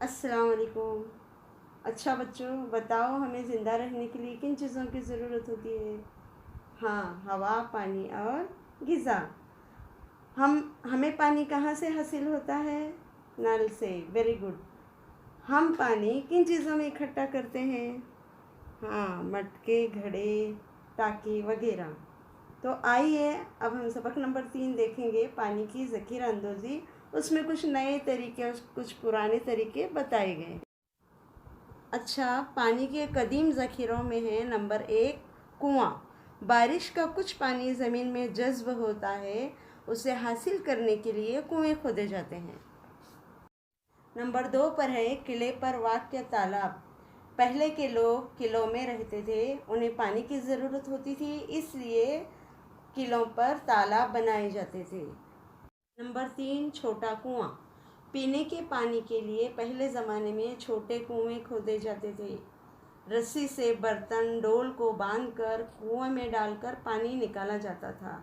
अस्सलाम वालेकुम। अच्छा बच्चों, बताओ हमें ज़िंदा रहने के लिए किन चीज़ों की ज़रूरत होती है? हाँ, हवा, पानी और ग़िज़ा। हमें पानी कहाँ से हासिल होता है? नल से। Very good. हम पानी किन चीज़ों में इकट्ठा करते हैं? हाँ, मटके, घड़े, टाँकी वगैरह। तो आइए अब हम सबक नंबर 3 देखेंगे, पानी की ज़ख़ीरा अंदोज़ी। उसमें कुछ नए तरीके और कुछ पुराने तरीके बताए गए। अच्छा, पानी के कदीम ज़ख़ीरों में है नंबर 1 कुआँ। बारिश का कुछ पानी ज़मीन में जज़्ब होता है, उसे हासिल करने के लिए कुएँ खोदे जाते हैं। नंबर 2 पर है किले पर वाक़या तालाब। पहले के लोग किलों में रहते थे, उन्हें पानी की ज़रूरत होती थी, इसलिए किलों पर तालाब बनाए जाते थे। नंबर 3 छोटा कुआँ। पीने के पानी के लिए पहले ज़माने में छोटे कुएँ खोदे जाते थे। रस्सी से बर्तन डोल को बांधकर कुएं में डालकर पानी निकाला जाता था।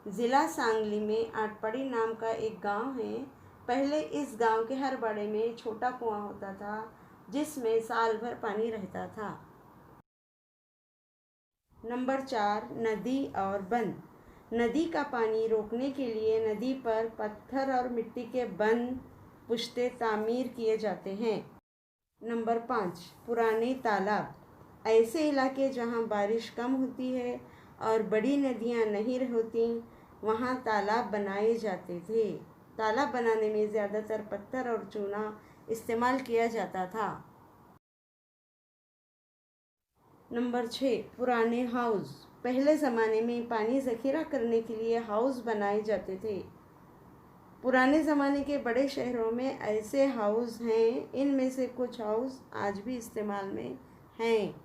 ज़िला सांगली में आटपड़ी नाम का एक गांव है। पहले इस गांव के हर बाड़े में छोटा कुआं होता था, जिसमें साल भर पानी रहता था। नंबर 4 नदी और बंद। नदी का पानी रोकने के लिए नदी पर पत्थर और मिट्टी के बंद पुश्ते तामीर किए जाते हैं। नंबर 5 पुराने तालाब। ऐसे इलाके जहाँ बारिश कम होती है और बड़ी नदियाँ नहीं होती, वहाँ तालाब बनाए जाते थे। तालाब बनाने में ज़्यादातर पत्थर और चूना इस्तेमाल किया जाता था। नंबर 6 पुराने हाउस। पहले ज़माने में पानी ज़ख़ीरा करने के लिए हाउस बनाए जाते थे। पुराने ज़माने के बड़े शहरों में ऐसे हाउस हैं, इनमें से कुछ हाउस आज भी इस्तेमाल में हैं।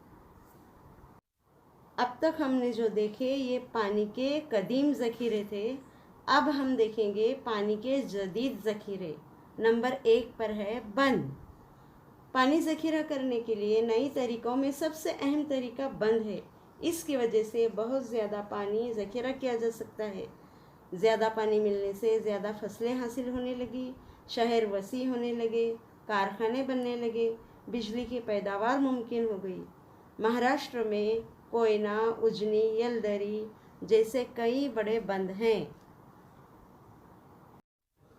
अब तक हमने जो देखे ये पानी के कदीम ज़ख़ीरे थे। अब हम देखेंगे पानी के जदीद ज़ख़ीरे। नंबर 1 पर है बंद। पानी ज़ख़ीरा करने के लिए नई तरीक़ों में सबसे अहम तरीका बंद है। इसकी वजह से बहुत ज़्यादा पानी ज़ख़ीरा किया जा सकता है। ज़्यादा पानी मिलने से ज़्यादा फसलें हासिल होने लगी, शहर वसी होने लगे, कारखाने बनने लगे, बिजली की पैदावार मुमकिन हो गई। महाराष्ट्र में कोयना, उजनी, यलदरी जैसे कई बड़े बंद हैं।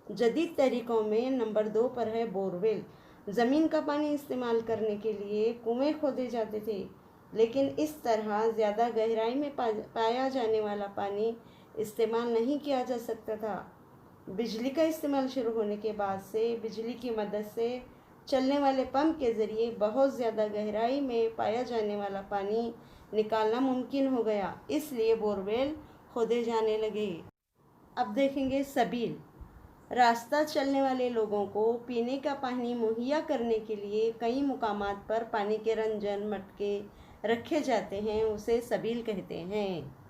जदीद तरीक़ों में नंबर 2 पर है बोरवेल। ज़मीन का पानी इस्तेमाल करने के लिए कुएं खोदे जाते थे, लेकिन इस तरह ज़्यादा गहराई में पाया जाने वाला पानी इस्तेमाल नहीं किया जा सकता था। बिजली का इस्तेमाल शुरू होने के बाद से बिजली की मदद से चलने वाले पंप के ज़रिए बहुत ज़्यादा गहराई में पाया जाने वाला पानी निकालना मुमकिन हो गया, इसलिए बोरवेल खोदे जाने लगे। अब देखेंगे सबील। रास्ता चलने वाले लोगों को पीने का पानी मुहैया करने के लिए कई मुकामात पर पानी के रंजन मटके रखे जाते हैं, उसे सबील कहते हैं।